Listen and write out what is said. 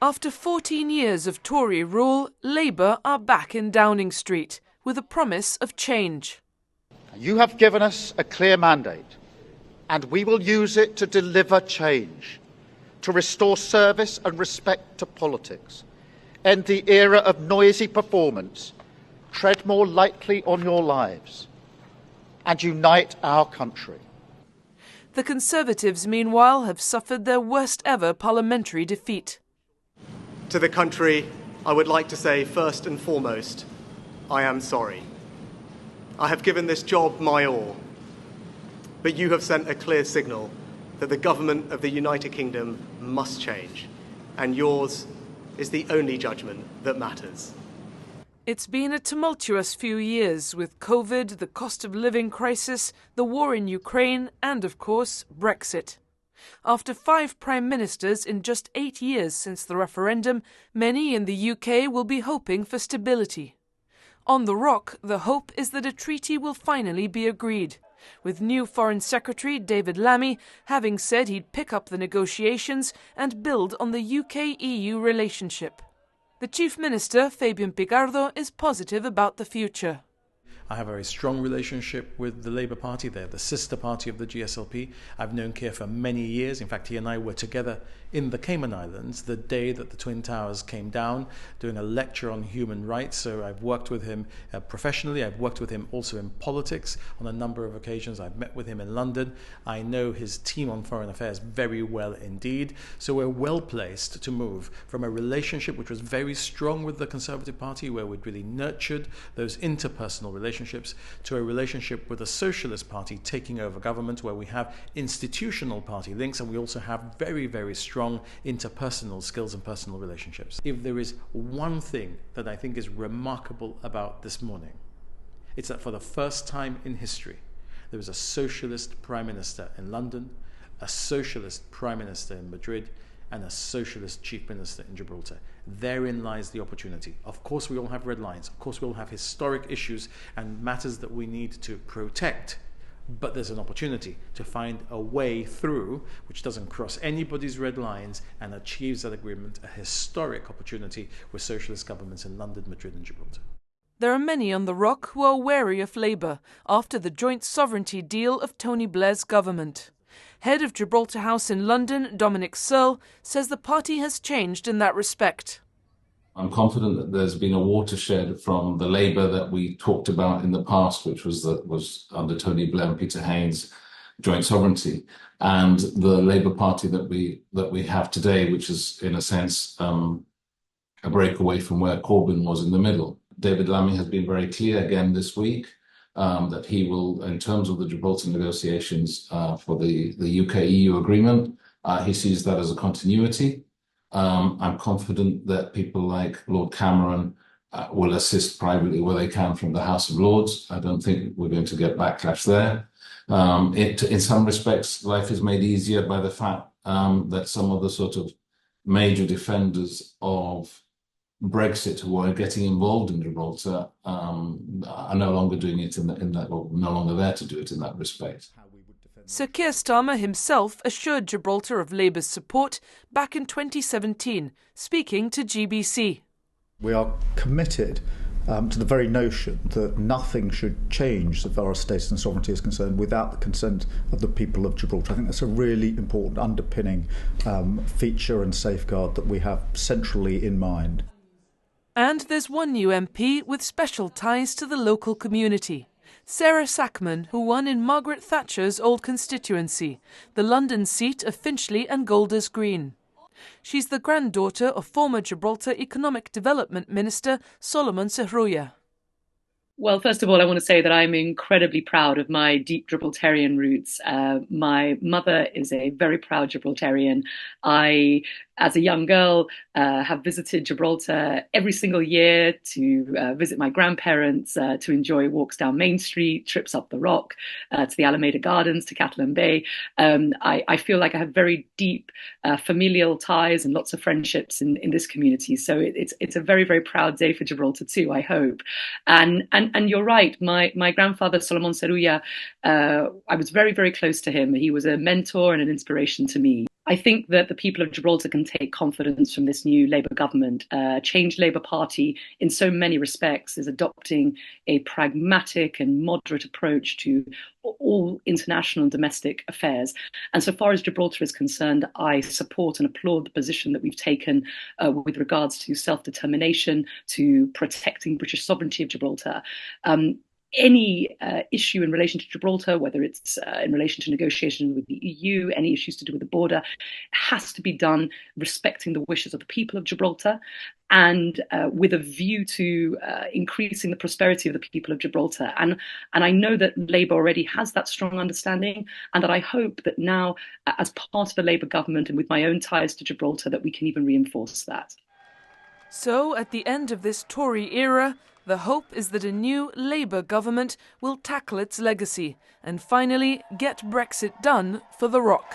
After 14 years of Tory rule, Labour are back in Downing Street with a promise of change. You have given us a clear mandate, and we will use it to deliver change, to restore service and respect to politics, end the era of noisy performance, tread more lightly on your lives, and unite our country. The Conservatives, meanwhile, have suffered their worst ever parliamentary defeat. To the country, I would like to say first and foremost, I am sorry. I have given this job my all, but you have sent a clear signal that the government of the United Kingdom must change, and yours is the only judgment that matters. It's been a tumultuous few years with COVID, the cost of living crisis, the war in Ukraine, and of course, Brexit. After 5 prime ministers in just 8 years since the referendum, many in the UK will be hoping for stability. On the rock, the hope is that a treaty will finally be agreed, with new Foreign Secretary David Lammy having said he'd pick up the negotiations and build on the UK-EU relationship. The Chief Minister, Fabian Picardo, is positive about the future. I have a very strong relationship with the Labour Party. They're the sister party of the GSLP. I've known Keir for many years. In fact, he and I were together in the Cayman Islands the day that the Twin Towers came down, doing a lecture on human rights. So I've worked with him professionally. I've worked with him also in politics on a number of occasions. I've met with him in London. I know his team on foreign affairs very well indeed. So we're well placed to move from a relationship which was very strong with the Conservative Party, where we'd really nurtured those interpersonal relationships, to a relationship with a Socialist Party taking over government, where we have institutional party links and we also have very, very strong interpersonal skills and personal relationships. If there is one thing that I think is remarkable about this morning, it's that for the first time in history, there was a Socialist Prime Minister in London, a Socialist Prime Minister in Madrid, and a Socialist Chief Minister in Gibraltar. Therein lies the opportunity. Of course we all have red lines, of course we all have historic issues and matters that we need to protect, but there's an opportunity to find a way through which doesn't cross anybody's red lines and achieves that agreement, a historic opportunity with socialist governments in London, Madrid and Gibraltar. There are many on the rock who are wary of Labour after the joint sovereignty deal of Tony Blair's government. Head of Gibraltar House in London, Dominic Searle, says the party has changed in that respect. I'm confident that there's been a watershed from the Labour that we talked about in the past, which was under Tony Blair and Peter Haines' joint sovereignty, and the Labour Party that we have today, which is in a sense a breakaway from where Corbyn was in the middle. David Lammy has been very clear again this week that he will, in terms of the Gibraltar negotiations for the UK-EU agreement, he sees that as a continuity. I'm confident that people like Lord Cameron will assist privately where they can from the House of Lords. I don't think we're going to get backlash there. In some respects, life is made easier by the fact that some of the sort of major defenders of Brexit who are getting involved in Gibraltar are no longer doing it in that, or no longer there to do it in that respect. Sir Keir Starmer himself assured Gibraltar of Labour's support back in 2017, speaking to GBC. We are committed to the very notion that nothing should change so far as status and sovereignty is concerned without the consent of the people of Gibraltar. I think that's a really important underpinning feature and safeguard that we have centrally in mind. And there's one new MP with special ties to the local community. Sarah Sakman, who won in Margaret Thatcher's old constituency, the London seat of Finchley and Golders Green. She's the granddaughter of former Gibraltar Economic Development Minister Solomon Serruya. Well, first of all, I want to say that I'm incredibly proud of my deep Gibraltarian roots. My mother is a very proud Gibraltarian. I, as a young girl, have visited Gibraltar every single year to visit my grandparents, to enjoy walks down Main Street, trips up the Rock, to the Alameda Gardens, to Catalan Bay. I feel like I have very deep familial ties and lots of friendships in this community. So it's a very, very proud day for Gibraltar too, I hope. And you're right, my grandfather, Solomon Serruya, I was very, very close to him. He was a mentor and an inspiration to me. I think that the people of Gibraltar can take confidence from this new Labour government. Change Labour Party, in so many respects, is adopting a pragmatic and moderate approach to all international and domestic affairs. And so far as Gibraltar is concerned, I support and applaud the position that we've taken with regards to self-determination, to protecting British sovereignty of Gibraltar. Any issue in relation to Gibraltar, whether it's in relation to negotiations with the EU, any issues to do with the border, has to be done respecting the wishes of the people of Gibraltar and with a view to increasing the prosperity of the people of Gibraltar. And I know that Labour already has that strong understanding, and that I hope that now, as part of the Labour government and with my own ties to Gibraltar, that we can even reinforce that. So, at the end of this Tory era, the hope is that a new Labour government will tackle its legacy and finally get Brexit done for the Rock.